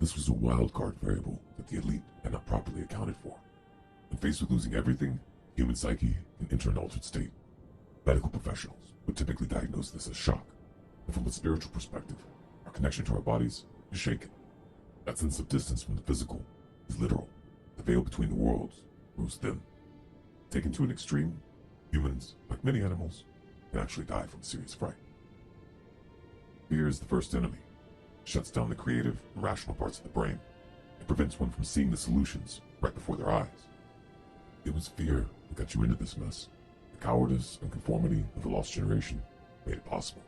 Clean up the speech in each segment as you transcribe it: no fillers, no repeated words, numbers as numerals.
This was a wild card variable that the elite had not properly accounted for. When faced with losing everything, human psyche can enter an altered state. Medical professionals would typically diagnose this as shock, and from a spiritual perspective, our connection to our bodies is shaken. That sense of distance from the physical is literal. The veil between the worlds grows thin. Taken to an extreme, humans, like many animals, can actually die from serious fright. Fear is the first enemy. It shuts down the creative and rational parts of the brain. It prevents one from seeing the solutions right before their eyes. It was fear that got you into this mess. The cowardice and conformity of the lost generation made it possible.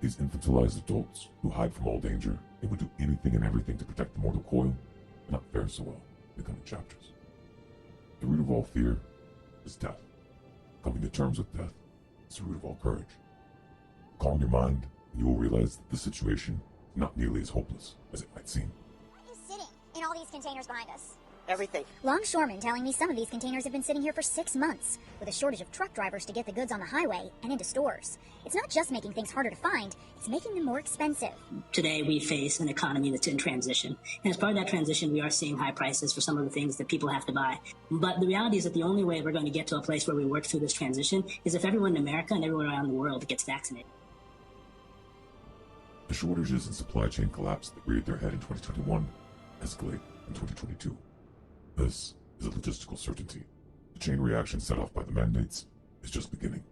These infantilized adults who hide from all danger, they would do anything and everything to protect the mortal coil, but not fare so well in the coming chapters. The root of all fear is death. Coming to terms with death is the root of all courage. Calm your mind, and you will realize that the situation is not nearly as hopeless as it might seem. What is sitting in all these containers behind us? Everything. Longshoremen telling me some of these containers have been sitting here for 6 months, with a shortage of truck drivers to get the goods on the highway and into stores. It's not just making things harder to find, it's making them more expensive. Today we face an economy that's in transition. And as part of that transition, we are seeing high prices for some of the things that people have to buy. But the reality is that the only way we're going to get to a place where we work through this transition is if everyone in America and everyone around the world gets vaccinated. The shortages and supply chain collapse that reared their head in 2021 escalate in 2022. This is a logistical certainty. The chain reaction set off by the mandates is just beginning.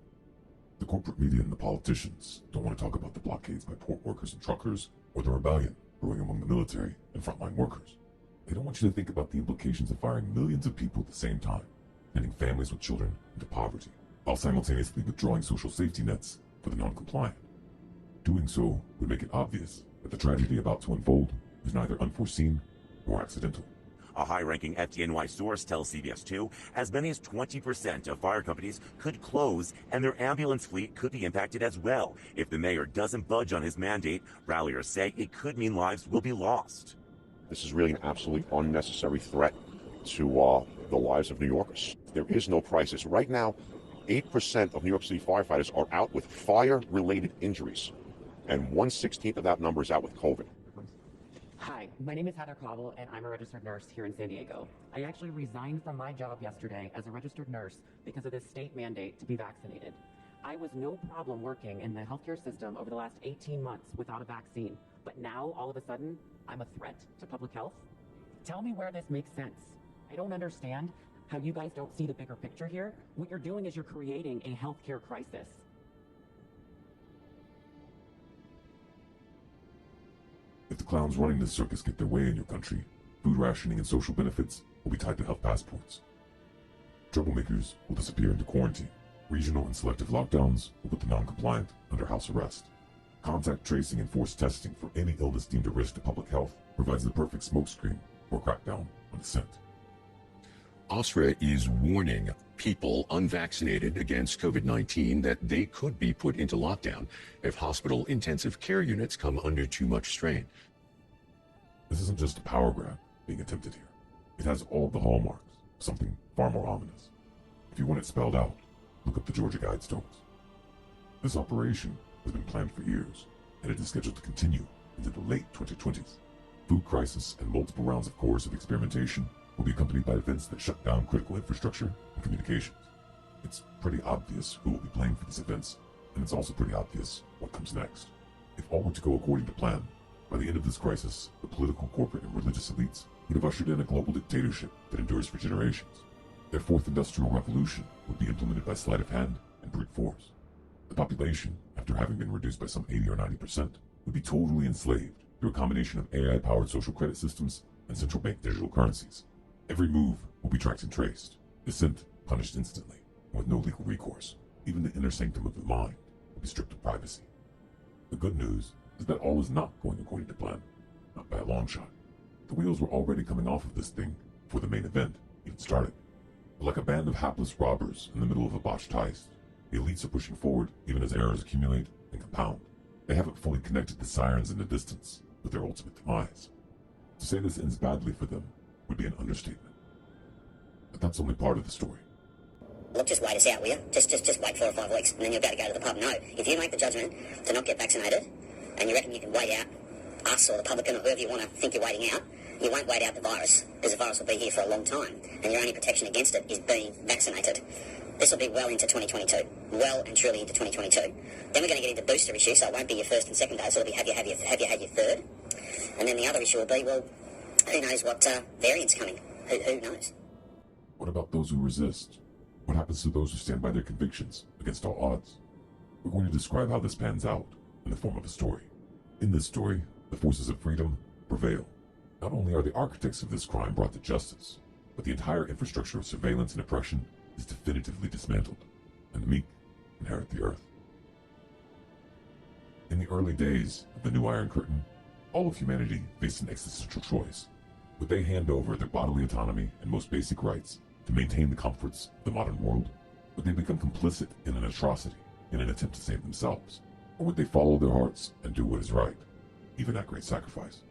The corporate media and the politicians don't want to talk about the blockades by port workers and truckers or the rebellion brewing among the military and frontline workers. They don't want you to think about the implications of firing millions of people at the same time, sending families with children into poverty, while simultaneously withdrawing social safety nets for the non-compliant. Doing so would make it obvious that the tragedy about to unfold is neither unforeseen nor accidental. A high-ranking FDNY source tells CBS2 as many as 20% of fire companies could close and their ambulance fleet could be impacted as well. If the mayor doesn't budge on his mandate, ralliers say it could mean lives will be lost. This is really an absolutely unnecessary threat to the lives of New Yorkers. There is no crisis. Right now, 8% of New York City firefighters are out with fire-related injuries, and 1/16 of that number is out with COVID. Hi, my name is Heather Cobble, and I'm a registered nurse here in San Diego. I actually resigned from my job yesterday as a registered nurse because of this state mandate to be vaccinated. I was no problem working in the healthcare system over the last 18 months without a vaccine, but now, all of a sudden, I'm a threat to public health? Tell me where this makes sense. I don't understand how you guys don't see the bigger picture here. What you're doing is you're creating a healthcare crisis. If the clowns running this circus get their way in your country, food rationing and social benefits will be tied to health passports. Troublemakers will disappear into quarantine. Regional and selective lockdowns will put the non-compliant under house arrest. Contact tracing and forced testing for any illness deemed a risk to public health provides the perfect smokescreen for a crackdown on dissent. Austria is warning people unvaccinated against COVID-19 that they could be put into lockdown if hospital intensive care units come under too much strain. This isn't just a power grab being attempted here. It has all the hallmarks of something far more ominous. If you want it spelled out, look up the Georgia Guidestones. This operation has been planned for years, and it is scheduled to continue into the late 2020s. Food crisis and multiple rounds of coercive experimentation will be accompanied by events that shut down critical infrastructure and communications. It's pretty obvious who will be playing for these events, and it's also pretty obvious what comes next. If all were to go according to plan, by the end of this crisis, the political, corporate, and religious elites would have ushered in a global dictatorship that endures for generations. Their fourth industrial revolution would be implemented by sleight of hand and brute force. The population, after having been reduced by some 80 or 90%, would be totally enslaved through a combination of AI-powered social credit systems and central bank digital currencies. Every move will be tracked and traced, dissent punished instantly, and with no legal recourse. Even the inner sanctum of the mind will be stripped of privacy. The good news is that all is not going according to plan, not by a long shot. The wheels were already coming off of this thing before the main event even started. But like a band of hapless robbers in the middle of a botched heist, the elites are pushing forward even as errors accumulate and compound. They haven't fully connected the sirens in the distance with their ultimate demise. To say this ends badly for them would be an understatement. But that's only part of the story. Look, just wait us out, will you? Just wait 4 or 5 weeks, and then you'll be able to go to the pub. No, if you make the judgment to not get vaccinated, and you reckon you can wait out us or the publican or whoever you want to think you're waiting out, you won't wait out the virus, because the virus will be here for a long time, and your only protection against it is being vaccinated. This will be well into 2022, well and truly into 2022. Then we're going to get into booster issues, so it won't be your first and second dose, it'll be have you had your third. And then the other issue will be, well, who knows what variant's coming? Who knows? What about those who resist? What happens to those who stand by their convictions against all odds? We're going to describe how this pans out in the form of a story. In this story, the forces of freedom prevail. Not only are the architects of this crime brought to justice, but the entire infrastructure of surveillance and oppression is definitively dismantled, and the meek inherit the earth. In the early days of the new Iron Curtain, all of humanity faced an existential choice. Would they hand over their bodily autonomy and most basic rights to maintain the comforts of the modern world? Would they become complicit in an atrocity in an attempt to save themselves? Or would they follow their hearts and do what is right, even at great sacrifice?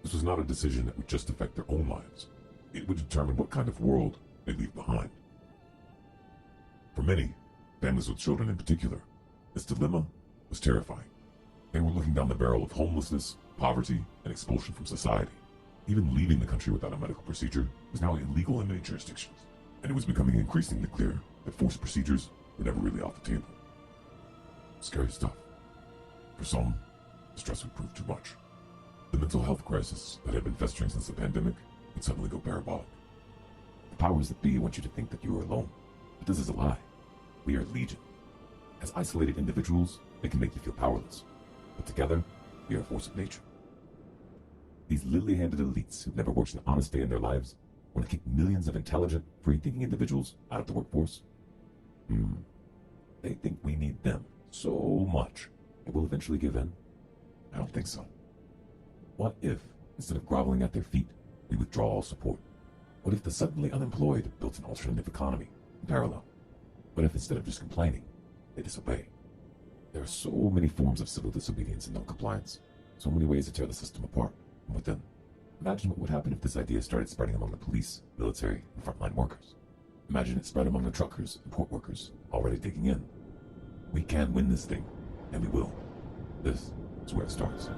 This was not a decision that would just affect their own lives. It would determine what kind of world they leave behind. For many, families with children in particular, this dilemma was terrifying. They were looking down the barrel of homelessness, poverty, and expulsion from society. Even leaving the country without a medical procedure was now illegal in many jurisdictions, and it was becoming increasingly clear that forced procedures were never really off the table. Scary stuff. For some, the stress would prove too much. The mental health crisis that had been festering since the pandemic would suddenly go parabolic. The powers that be want you to think that you are alone, but this is a lie. We are legion. As isolated individuals, they can make you feel powerless, but together, we are a force of nature. These lily-handed elites who've never worked an honest day in their lives want to kick millions of intelligent, free-thinking individuals out of the workforce. They think we need them so much it will eventually give in. I don't think so. What if, instead of groveling at their feet, we withdraw all support? What if the suddenly unemployed built an alternative economy in parallel? What if instead of just complaining, they disobey? There are so many forms of civil disobedience and non-compliance, so many ways to tear the system apart from within. Imagine what would happen if this idea started spreading among the police, military, and frontline workers. Imagine it spread among the truckers and port workers already digging in. We can win this thing, and we will. This is where it starts.